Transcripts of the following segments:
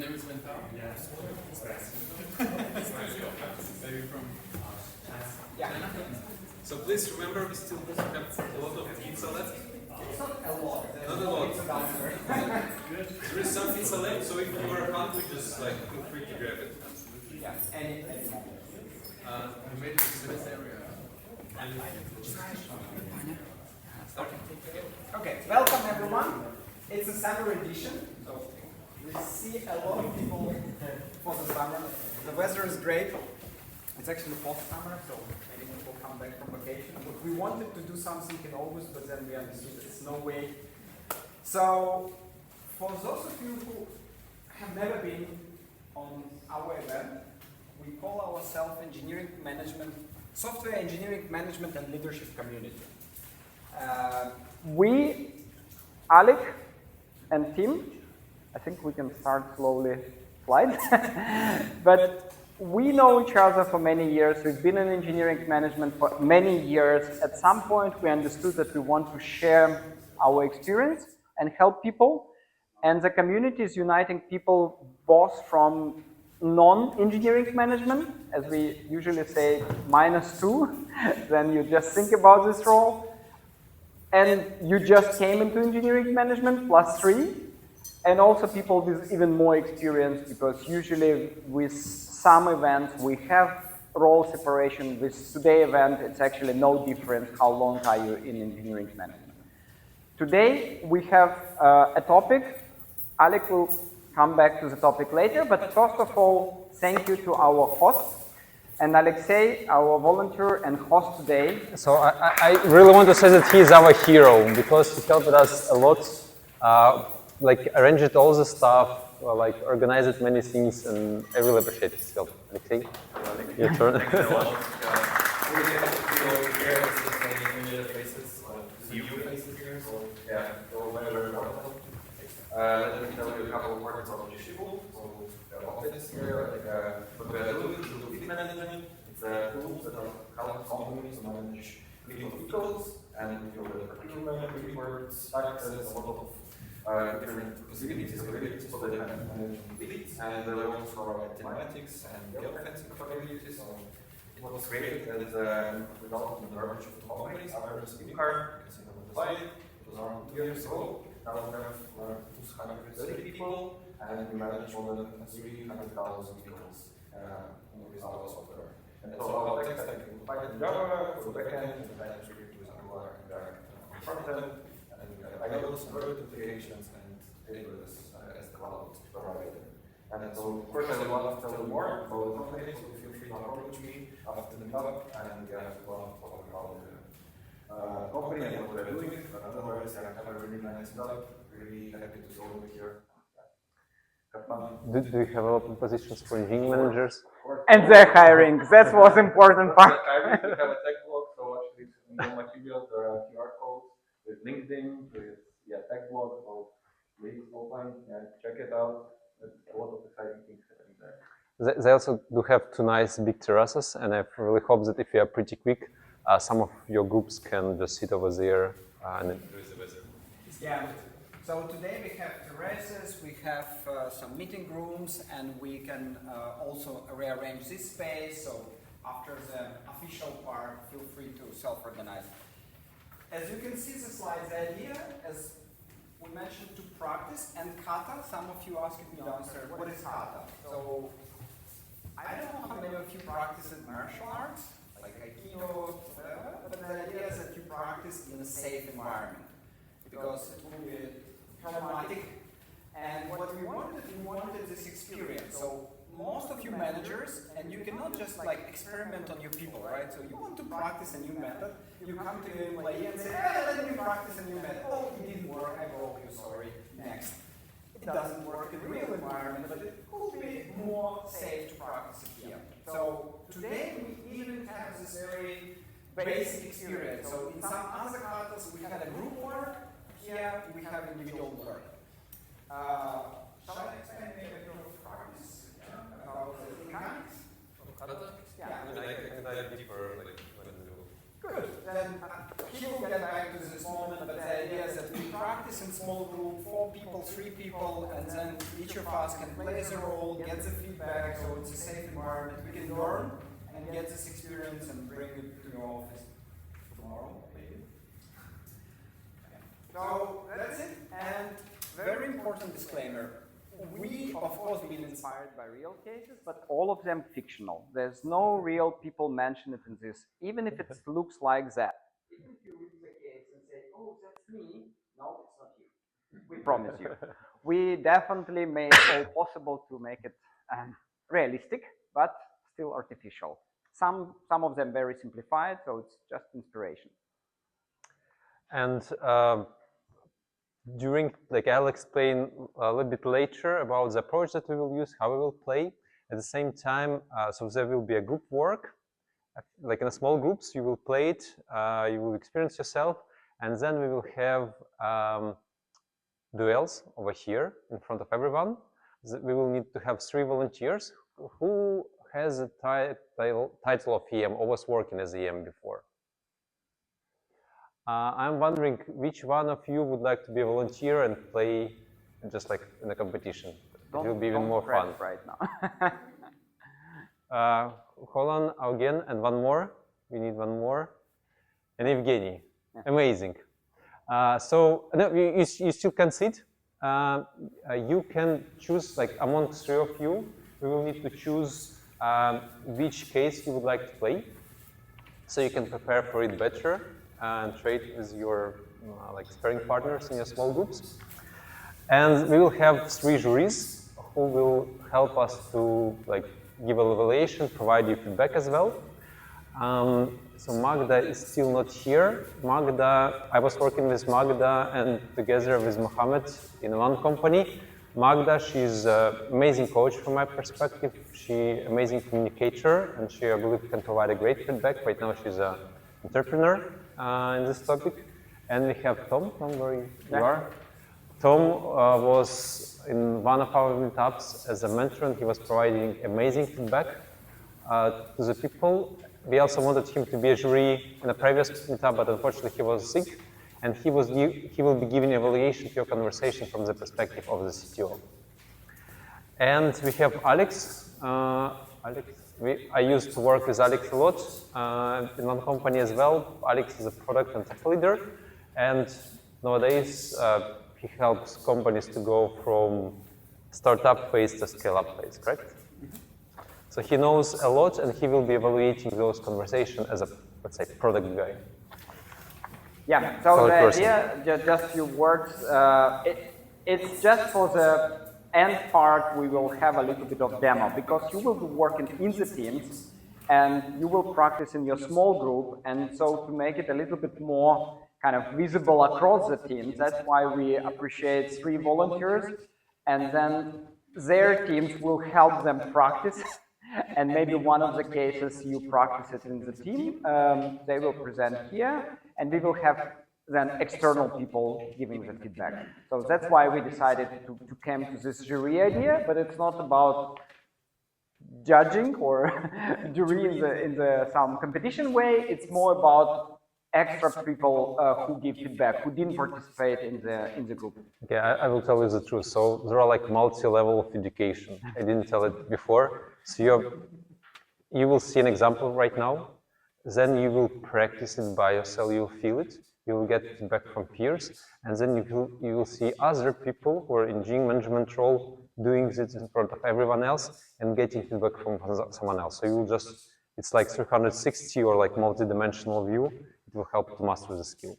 name is Mental. Yes. Maybe from China. So please remember, we still have a lot of pizza left. It's not a lot. Not a lot. There is some pizza left, so if you are hungry, just like feel free to grab it. Yeah. Any moment. We made it to this area. Okay, welcome everyone. It's a summer edition, so we see a lot of people for the summer. The weather is great. It's actually post-summer, so many people come back from vacation. But we wanted to do something in August, but then we understood that it's no way. So, for those of you who have never been on our event, we call ourselves Engineering Management, Software Engineering Management and Leadership Community. We, Alec and Tim, I think we can start slowly slide, but we know each other for many years. We've been in engineering management for many years. At some point, we understood that we want to share our experience and help people. And the community is uniting people both from non-engineering management, as we usually say, -2, then you just think about this role. And you just came into engineering management, +3. And also people with even more experience, because usually with some events we have role separation. With today's event, it's actually no difference how long are you in engineering management. Today we have a topic. Alec will come back to the topic later, but first of all, thank you to our hosts. And Alexei, our volunteer and host today. So I really want to say that he is our hero, because he helped us a lot, like arranged all the stuff, like organized many things, and I really appreciate his help. Alexei, your turn. Thank you a lot. Really happy to be over here. This is many familiar faces, new faces here, so yeah, very, very welcome. Let me tell you a couple of words about Yeshivo. So the office here, like what we are doing, we do fleet management. It's a tool that help companies manage fleet of vehicles and the procurement, reports, taxes, a lot of different possibilities, capabilities for the management fleets, and we also provide telematics and geofencing capabilities. So it was created as a result of the merger of companies. Our speed card, you can see on the slide, it was around 2 years ago. Now we have 230 people, and we manage more than 300,000 vehicles with our software. And so our tech stack is Python, Java for backend, and TypeScript with Angular and frontend, and we have iOS and Android applications, and AWS as the cloud provider. And so, of course, I would love to tell you more about the company, so feel free to approach me after the meetup, and we have a lot of talk about the company and what we're doing. But otherwise, I have a really nice meetup. Really happy to show you here. Have fun. Do you have open positions for engineering managers? And they're hiring. That was important part. We have a tech blog, so actually in the materials there are QR codes with LinkedIn, with tech blog, so please open and check it out. There's a lot of exciting things happening there. They also do have 2 nice big terraces, and I really hope that if you are pretty quick, some of your groups can just sit over there and enjoy the weather. Yeah. So today we have terraces, we have some meeting rooms, and we can also rearrange this space. So after the official part, feel free to self-organize. As you can see the slides, the idea, as we mentioned, to practice, and Kata, some of you asked me downstairs, what is Kata? So I don't know how many of you practice in martial arts, like Aikido, whatever, but the idea is that you practice in a safe environment, because it will be traumatic. And what we wanted this experience. So most of you managers, and you cannot just like experiment on your people, right? So you want to practice a new method, you come to your employee and say, hey, let me practice a new method. Oh, it didn't work, I broke you, sorry, next. It doesn't work in the real environment, but it could be more safe to practice it here. So today we even have this very basic experience. So in some other katas we had a group work, here we have individual work. Shall I explain maybe a bit of practice about the mechanics? Good. Then he will get back to this moment, but the idea is that we practice in small group, 4 people people, 3 people, and then each of us can play the role, get the feedback, so it's a safe environment. We can learn and get this experience and bring it to your office tomorrow, maybe. So that's it. And very important disclaimer. We, of course, been inspired by real cases, but all of them fictional. There's no real people mentioned in this, even if it looks like that. Even if you read the case and say, oh, that's me, no, it's not you. We promise you. We definitely made all possible to make it realistic, but still artificial. Some of them very simplified, so it's just inspiration. And I'll explain a little bit later about the approach that we will use, how we will play. At the same time, so there will be a group work, like in a small groups, you will play it, you will experience yourself, and then we will have duels over here in front of everyone. We will need to have 3 volunteers. Who has a title of EM or was working as EM before? I'm wondering which one of you would like to be a volunteer and play just like in a competition. It will be even more fun right now. Hold on, again, and one more. We need one more. And Evgeny. Yeah. Amazing. So no, you still can sit. You can choose, like among 3 of you, we will need to choose which case you would like to play. So you can prepare for it better and trade with your like sparring partners in your small groups. And we will have 3 juries who will help us to like give an evaluation, provide you feedback as well. So Magda is still not here. Magda, I was working with Magda and together with Mohammed in one company. Magda, she's an amazing coach from my perspective. She's an amazing communicator and she, I believe, can provide a great feedback. Right now she's an entrepreneur in this topic. And we have Tom, where you are. Tom was in one of our meetups as a mentor and he was providing amazing feedback to the people. We also wanted him to be a jury in a previous meetup, but unfortunately he was sick. And he will be giving evaluation to your conversation from the perspective of the CTO. And we have Alex. I used to work with Alex a lot in one company as well. Alex is a product and tech leader. And nowadays, he helps companies to go from startup phase to scale-up phase, correct? So he knows a lot and he will be evaluating those conversations as a, let's say, product guy. Yeah, so the idea, just a few words, it's just for the end part we will have a little bit of demo because you will be working in the teams and you will practice in your small group, and so to make it a little bit more kind of visible across the teams, that's why we appreciate 3 volunteers, and then their teams will help them practice. And maybe one of the cases you practice it in the team, they will present here, and we will have then external people giving the feedback. So that's why we decided to come to this jury idea, but it's not about judging or jury in the some competition way. It's more about extra people who give feedback, who didn't participate in the group. Okay, I will tell you the truth. So there are like multi-level of education. I didn't tell it before. So you will see an example right now. Then you will practice it by yourself. You'll feel it. You will get feedback from peers, and then you will see other people who are in engineering management role doing this in front of everyone else and getting feedback from someone else. So you will just, it's like 360 or like multi-dimensional view. It will help to master the skill.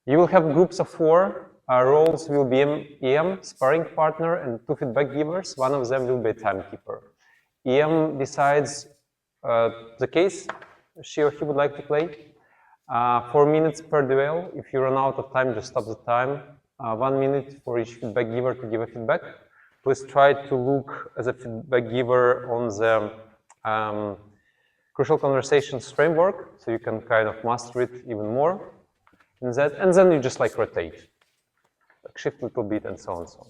You will have groups of 4. Our roles will be EM, sparring partner, and 2 feedback givers. One of them will be a timekeeper. EM decides the case she or he would like to play. 4 minutes per duel. If you run out of time, just stop the time. 1 minute for each feedback giver to give a feedback. Please try to look as a feedback giver on the Crucial Conversations framework, so you can kind of master it even more. And then you just like rotate, like shift a little bit and so on and so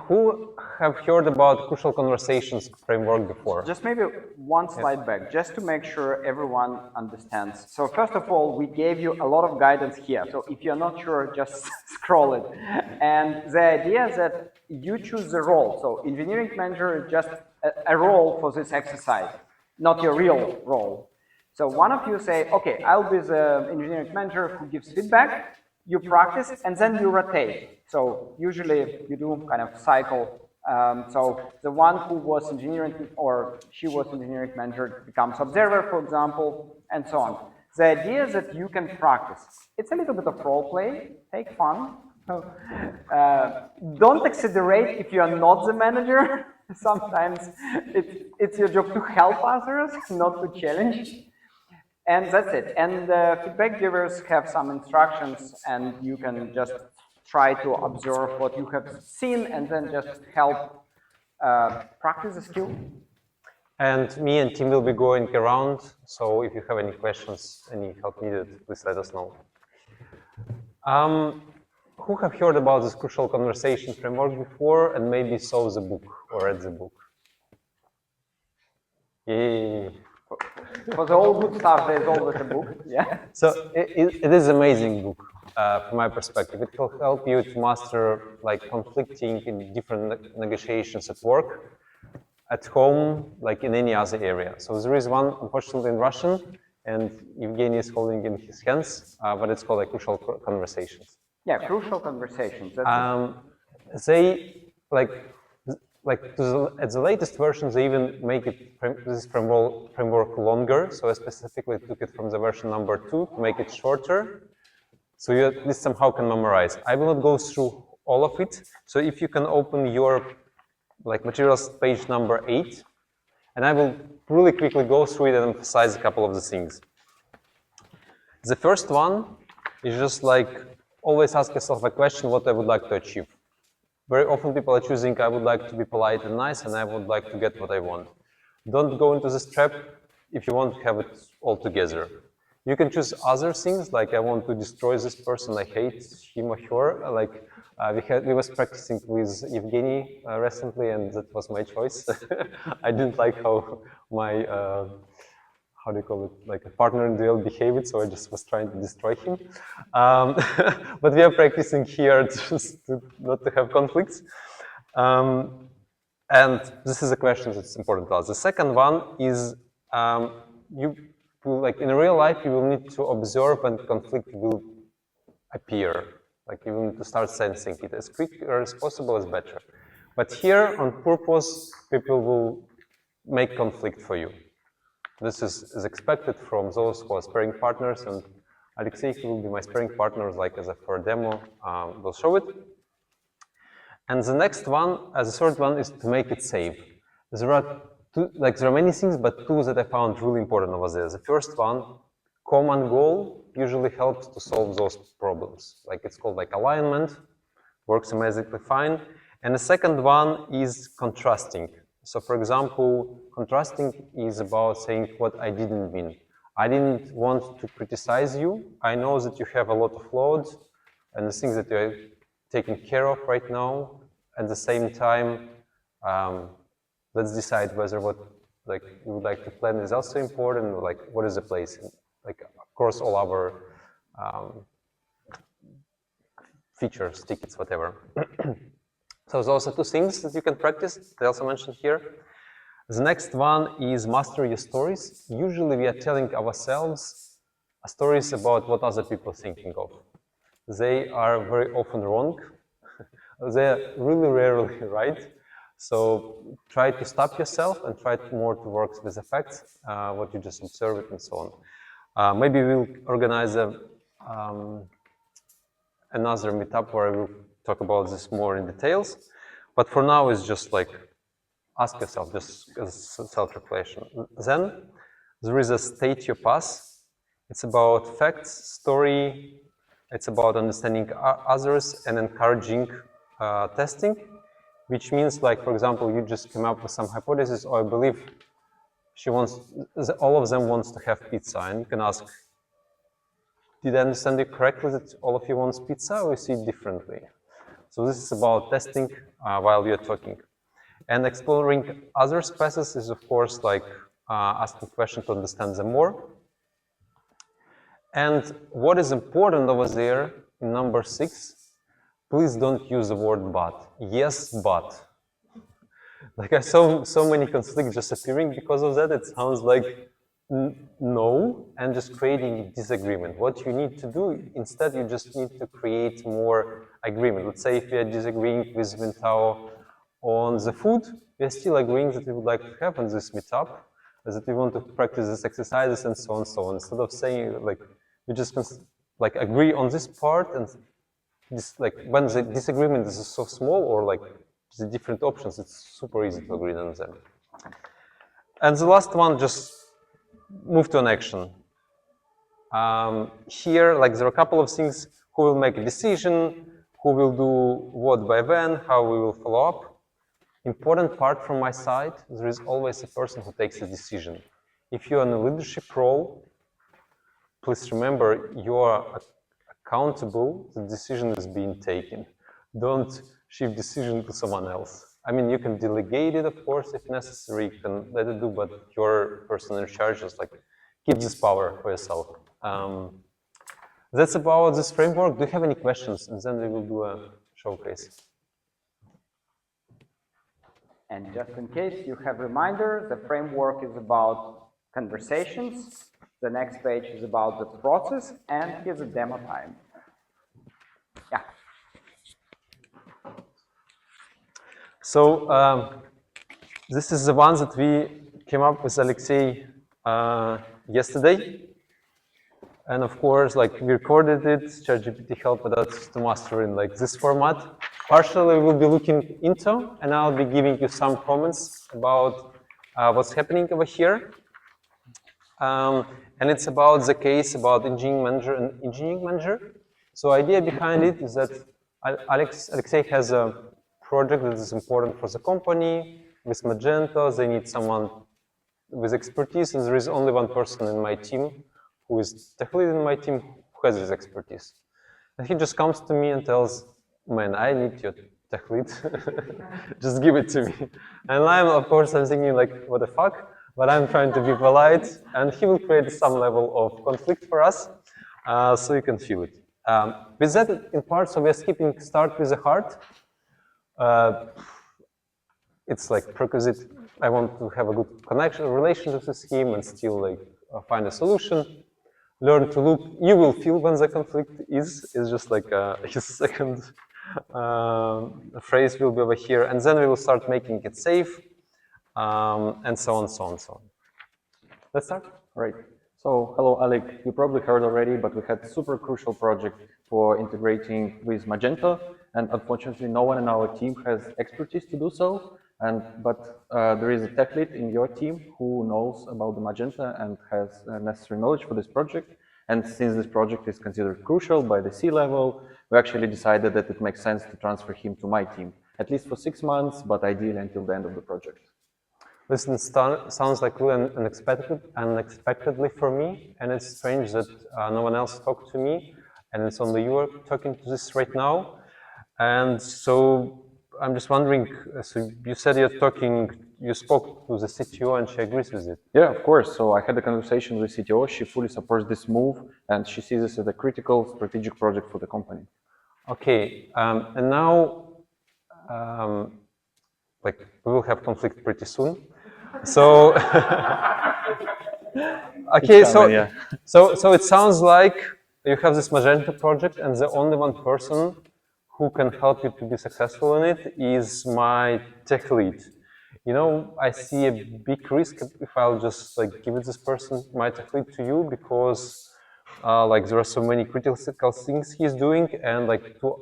Who have heard about Crucial Conversations framework before? Just maybe one slide back, just to make sure everyone understands. So first of all, we gave you a lot of guidance here. So if you're not sure, just scroll it. And the idea is that you choose the role. So engineering manager is just a role for this exercise, not your real role. So one of you say, okay, I'll be the engineering manager who gives feedback, you practice, and then you rotate. So usually you do kind of cycle. So the one who was engineering or she was engineering manager becomes observer, for example, and so on. The idea is that you can practice. It's a little bit of role play, take fun. Don't exaggerate if you are not the manager. Sometimes it's your job to help others, not to challenge. And that's it. And the feedback givers have some instructions, and you can just try to observe what you have seen and then just help practice the skill. And me and Tim will be going around, so if you have any questions, any help needed, please let us know. Who have heard about this Crucial Conversation framework before and maybe saw the book or read the book? Yay! For the all good stuff, there's always a book. Yeah. So it is an amazing book from my perspective. It will help you to master like conflicting in different negotiations at work, at home, like in any other area. So there is one, unfortunately, in Russian, and Evgeny is holding in his hands, but it's called like Crucial Conversations. Yeah, Crucial Conversations. They at the latest version, they even make this framework longer. So I specifically took it from the version number 2 to make it shorter. So you at least somehow can memorize. I will not go through all of it. So if you can open your materials page number 8, and I will really quickly go through it and emphasize a couple of the things. The first one is just always ask yourself a question, what I would like to achieve. Very often people are choosing, I would like to be polite and nice, and I would like to get what I want. Don't go into this trap if you want to have it all together. You can choose other things, like I want to destroy this person, I hate him or her. We was practicing with Evgeny recently, and that was my choice. I didn't like how my how do you call it, like a partner in duel behaved, so I just was trying to destroy him. But we are practicing here just not to have conflicts. And this is a question that's important to us. The second one is in real life, you will need to observe and conflict will appear. You will need to start sensing it. As quick as possible is better. But here, on purpose, people will make conflict for you. This is expected from those who are sparring partners, and Alexei, who will be my sparring partner, as a for demo, will show it. And the next one, the third one, is to make it safe. There are many things, but two that I found really important over there. The first one, common goal, usually helps to solve those problems. It's called alignment, works amazingly fine. And the second one is contrasting. So for example, contrasting is about saying what I didn't mean. I didn't want to criticize you. I know that you have a lot of load and the things that you're taking care of right now. At the same time, let's decide whether what you would like to plan is also important, or what is the place. Across all our features, tickets, whatever. So those are two things that you can practice. They also mentioned here. The next one is master your stories. Usually we are telling ourselves stories about what other people are thinking of. They are very often wrong. They're really rarely right. So try to stop yourself and try more to work with the facts, what you just observed and so on. Maybe we'll organize another meetup where we'll talk about this more in details. But for now, it's just ask yourself, just as self-reflection. Then there is a state your path. It's about facts, story. It's about understanding others and encouraging testing, which means, for example, you just came up with some hypothesis, or I believe all of them wants to have pizza, and you can ask, did I understand it correctly that all of you wants pizza, or you see it differently? So this is about testing while you're talking. And exploring other spaces is, of course, like asking questions to understand them more. And what is important over there in number 6, please don't use the word but. Yes, but. Like I saw so many conflicts just appearing because of that. It sounds like no, and just creating disagreement. What you need to do, instead, you just need to create more agreement. Let's say if we are disagreeing with Vintao on the food, we are still agreeing that we would like to have on this meetup, that we want to practice these exercises and so on, so on. Instead of saying like, we just like agree on this part, and this, like when the disagreement is so small or like the different options, it's super easy to agree on them. And the last one, just move to an action. Here, like there are a couple of things: who will make a decision, who will do what by when, how we will follow up. Important part from my side, there is always a person who takes a decision. If you are in a leadership role, please remember you are accountable, the decision is being taken. Don't shift decision to someone else. I mean, you can delegate it, of course, if necessary, you can let it do, but your person in charge is like, keep this power for yourself. That's about this framework. Do you have any questions? And then we will do a showcase. And just in case you have reminder, the framework is about conversations. The next page is about the process, and here's a demo time. Yeah. So this is the one that we came up with Alexei yesterday. And of course, like we recorded it, ChatGPT helped us to master in like this format. Partially we'll be looking into, and I'll be giving you some comments about what's happening over here. And it's about the case about engineering manager and engineering manager. So idea behind it is that Alexei has a project that is important for the company. With Magento, they need someone with expertise, and there is only one person in my team who is tech lead in my team who has this expertise. And he just comes to me and tells, man, I need your tech lead. Just give it to me. And of course, I'm thinking like, what the fuck? But I'm trying to be polite, and he will create some level of conflict for us, so you can feel it. With that in part, so we're skipping start with the heart. It's like prerequisite. I want to have a good connection, relationship with him, and still like find a solution. Learn to look. You will feel when the conflict is. It's just like his second phrase will be over here, and then we will start making it safe, and so on, so on, so on. Let's start. Right. So, hello, Alec. You probably heard already, but we had a super crucial project for integrating with Magento, and unfortunately, no one in our team has expertise to do so. But there is a tech lead in your team who knows about the Magento and has necessary knowledge for this project. And since this project is considered crucial by the C-level, we actually decided that it makes sense to transfer him to my team, at least for 6 months, but ideally until the end of the project. Listen, sounds like really unexpectedly for me, and it's strange that no one else talked to me, and it's only you are talking to this right now. And so I'm just wondering, so you said you spoke to the CTO and she agrees with it. Yeah, of course. So I had a conversation with CTO. She fully supports this move, and she sees this as a critical strategic project for the company. Okay, and now, like we will have conflict pretty soon. So, okay, so it sounds like you have this Magento project, and the only one person who can help you to be successful in it is my tech lead. You know, I see a big risk if I'll just like give it this person, my tech lead, to you, because like there are so many critical things he's doing, and like two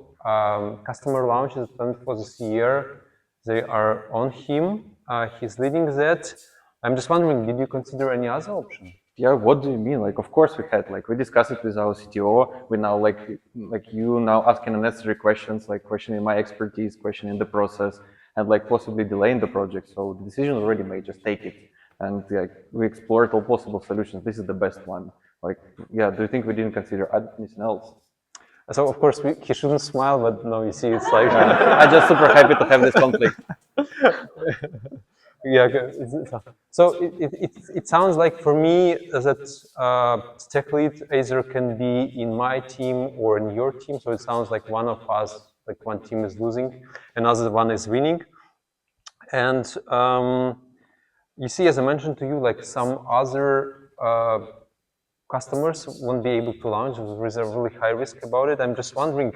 customer launches planned for this year, they are on him. He's leading that. I'm just wondering, did you consider any other option? Yeah, what do you mean? Like, of course we had. Like, we discussed it with our CTO. We now like you now asking unnecessary questions, like questioning my expertise, questioning the process, and like possibly delaying the project. So the decision is already made. Just take it. And like we explored all possible solutions. This is the best one. Like, yeah. Do you think we didn't consider anything else? So of course he shouldn't smile, but no, you see, it's like I'm just super happy to have this conflict. Yeah. So it sounds like for me that tech lead either can be in my team or in your team. So it sounds like one of us, like one team is losing, another one is winning. And you see, as I mentioned to you, like some other customers won't be able to launch. There is a really high risk about it. I'm just wondering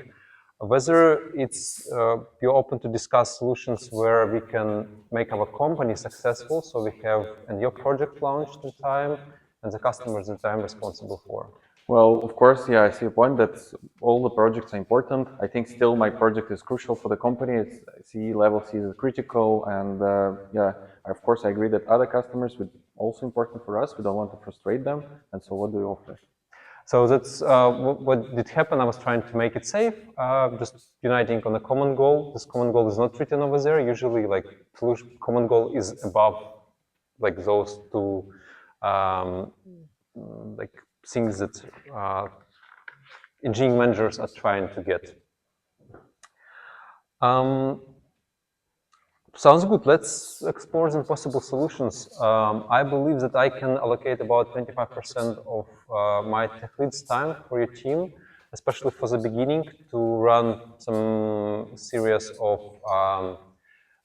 whether it's you're open to discuss solutions where we can make our company successful, so we have and your project launched in time and the customers in time responsible for. Well, of course, yeah, I see a point that all the projects are important. I think still my project is crucial for the company. It's C-level sees it critical, and yeah, of course, I agree that other customers would also important for us. We don't want to frustrate them, and so what do you offer? So that's what did happen. I was trying to make it safe, just uniting on a common goal. This common goal is not written over there. Usually, like common goal is above, like those two, like things that engineering managers are trying to get. Sounds good. Let's explore some possible solutions. I believe that I can allocate about 25% of my tech lead's time for your team, especially for the beginning, to run some series of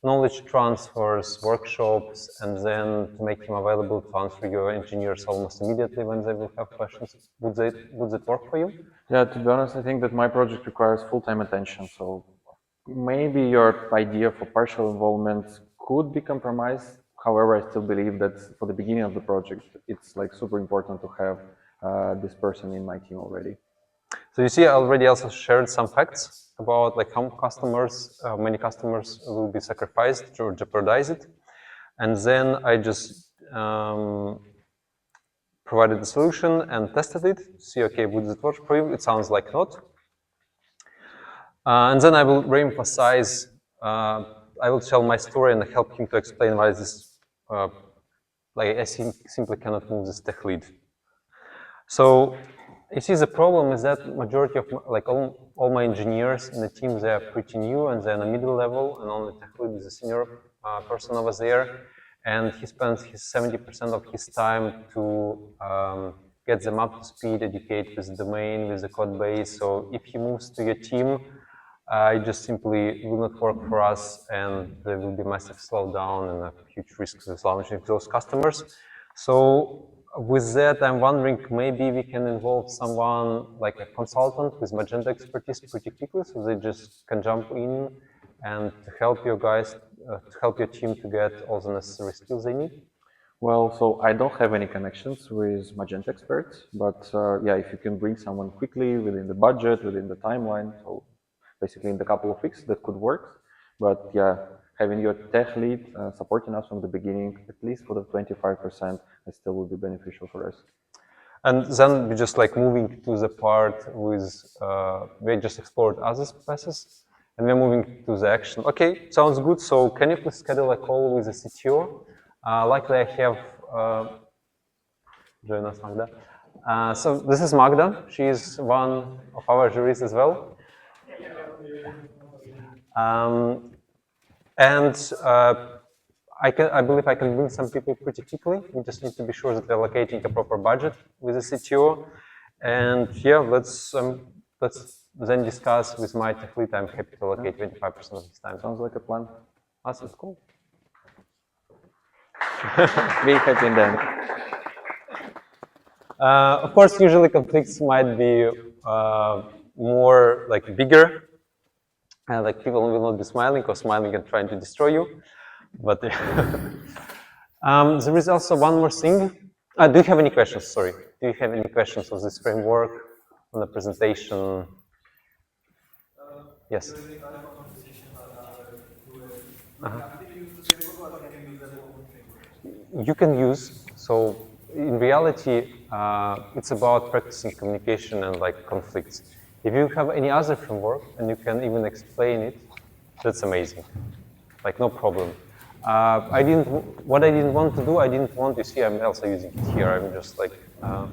knowledge transfers, workshops, and then to make him available to answer your engineers almost immediately when they will have questions. Would that work for you? Yeah, to be honest, I think that my project requires full-time attention, so maybe your idea for partial involvement could be compromised. However, I still believe that for the beginning of the project, it's like super important to have this person in my team already. So you see, I already also shared some facts about like how many customers will be sacrificed or jeopardize it, and then I just provided the solution and tested it. See, okay, would it work for you? It sounds like not. And then I will re-emphasize. I will tell my story and help him to explain why this, like I simply cannot move this tech lead. So you see, the problem is that majority of like all my engineers in the team, they are pretty new and they're in the middle level, and only tech lead is a senior person over there, and he spends his 70% of his time to get them up to speed, educate with the domain, with the code base. So if he moves to your team, it just simply will not work for us, and there will be massive slowdown and a huge risk with launching those customers. So with that, I'm wondering maybe we can involve someone like a consultant with Magenta expertise pretty quickly, so they just can jump in and to help your guys, to help your team to get all the necessary skills they need. Well, so I don't have any connections with Magenta experts, but yeah, if you can bring someone quickly within the budget, within the timeline, so basically in the couple of weeks, that could work. But yeah, having your tech lead supporting us from the beginning, at least for the 25%, it still will be beneficial for us. And then we just like moving to the part with, we just explored other spaces, and we're moving to the action. Okay, sounds good. So can you please schedule a call with the CTO? Likely I have, join us, Magda. So this is Magda. She is one of our juries as well. And I believe I can bring some people pretty quickly. We just need to be sure that we're allocating a proper budget with the CTO. And yeah, let's then discuss with my tech lead. I'm happy to allocate 25% of his time. Sounds like a plan. Awesome, cool. Be happy in the end. Of course, usually conflicts might be more like bigger. Like people will not be smiling or smiling and trying to destroy you. But there is also one more thing. Do you have any questions? Sorry. Do you have any questions of this framework on the presentation? Yes. You can use. So in reality, it's about practicing communication and like conflicts. If you have any other framework and you can even explain it, that's amazing. Like no problem. What I didn't want to do, I didn't want to see, I'm also using it here. I'm just like, oh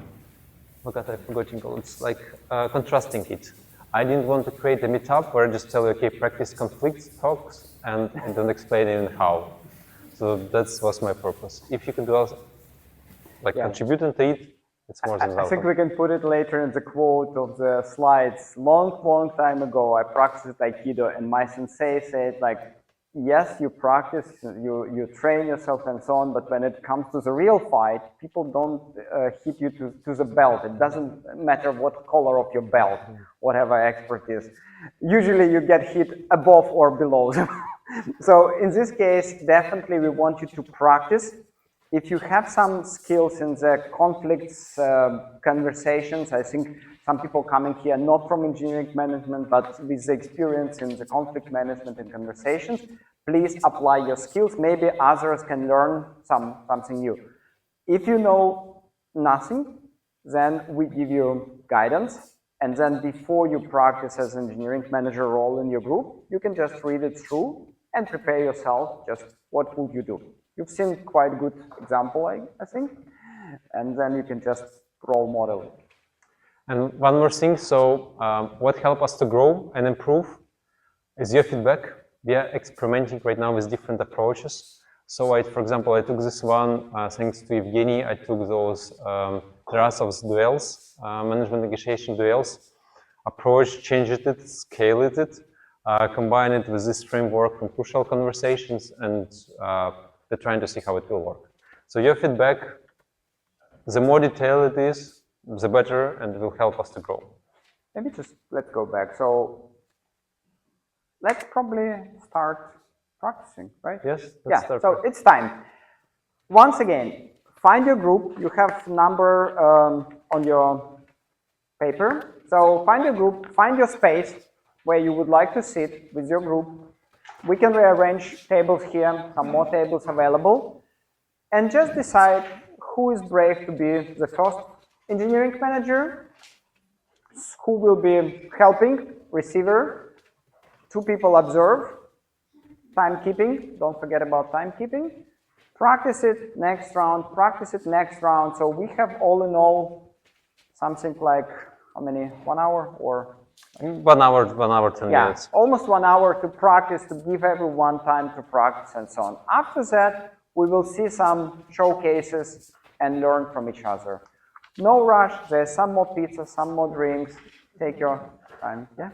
God, I forgot to go. It's like contrasting it. I didn't want to create a meetup where I just tell you, okay, practice conflict talks and don't explain even how. So that was my purpose. If you can do also, like contributing to it, it's more than welcome. I think we can put it later in the quote of the slides. Long time ago, I practiced Aikido, and my sensei said, like, yes, you practice, you train yourself and so on, but when it comes to the real fight, people don't hit you to the belt. It doesn't matter what color of your belt, whatever expert is. Usually you get hit above or below them. So in this case, definitely we want you to practice. If you have some skills in the conflicts conversations, I think some people coming here not from engineering management, but with the experience in the conflict management and conversations, please apply your skills. Maybe others can learn something new. If you know nothing, then we give you guidance. And then before you practice as an engineering manager role in your group, you can just read it through and prepare yourself just what would you do. You've seen quite a good example, I think, and then you can just role model it. And one more thing, so what helped us to grow and improve is your feedback. We are experimenting right now with different approaches. So for example, I took this one, thanks to Evgeny, I took those Tarasov's duels, management negotiation duels, approach, changed it, scaled it, combine it with this framework from crucial conversations, and we're trying to see how it will work. So your feedback, the more detailed it is, the better, and it will help us to grow. Maybe just let's go back. So let's probably start practicing, right? Yes, let's start. So it's time. Once again, find your group. You have number on your paper. So find your group, find your space where you would like to sit with your group. We can rearrange tables here, some more tables available, and just decide who is brave to be the first engineering manager, who will be helping, receiver, 2 people observe, timekeeping, don't forget about timekeeping, practice it next round, practice it next round. So we have all in all something like, how many, 1 hour or? 1 hour, 10 minutes. Almost 1 hour to practice, to give everyone time to practice and so on. After that, we will see some showcases and learn from each other. No rush, there's some more pizza, some more drinks. Take your time. Yeah?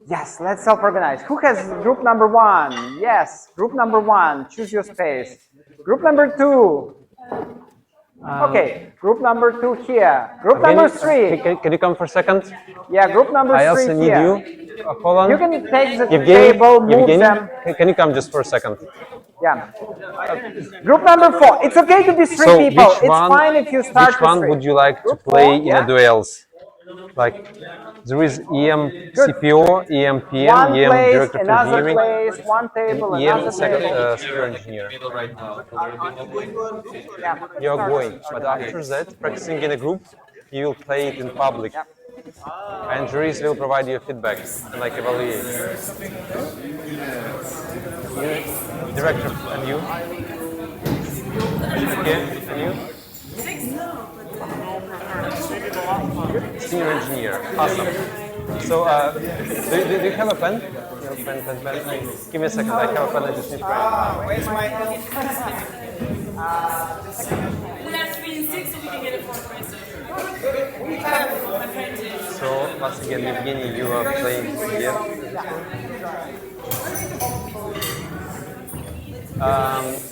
Yes, let's self-organize. Who has group number 1? Yes, group number 1, choose your space. Group number 2. Okay, group number 2 here. Group number 3. Can you come for a second? Yeah, group number 3 here. I also need you. Hold on. You can take the table, move them. Can you come just for a second? Yeah. Group number 4. It's okay to be 3 people. It's fine if you start with 3. Which one would you like to play in the duels? Like, there is EM CPO, EM PM, one EM place, Director of another Engineering, place, one table, another table. Software Engineer. Right now. Yeah, You're going, but after that, practicing in a group, you will play it in public. Yeah. And juries will provide you feedback and like evaluate. Director, and you? Okay, and you? Senior engineer, awesome. So, do you have a pen? Pen. Give me a second, I have a pen, I just need to write. Where's my We have 3 and 6, so we can get a 4th person. So, once again, Evgeny, you are playing here.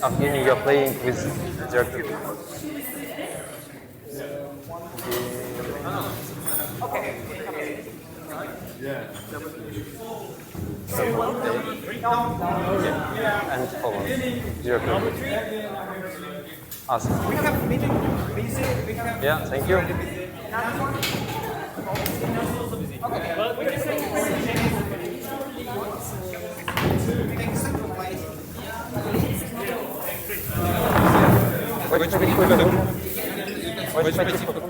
Evgeny, you are playing with Director. Okay. Yeah. And hold on. Director. Awesome. We have meeting busy. We have. Yeah, thank you. Хочешь попить кофе? Хочешь попить кофе?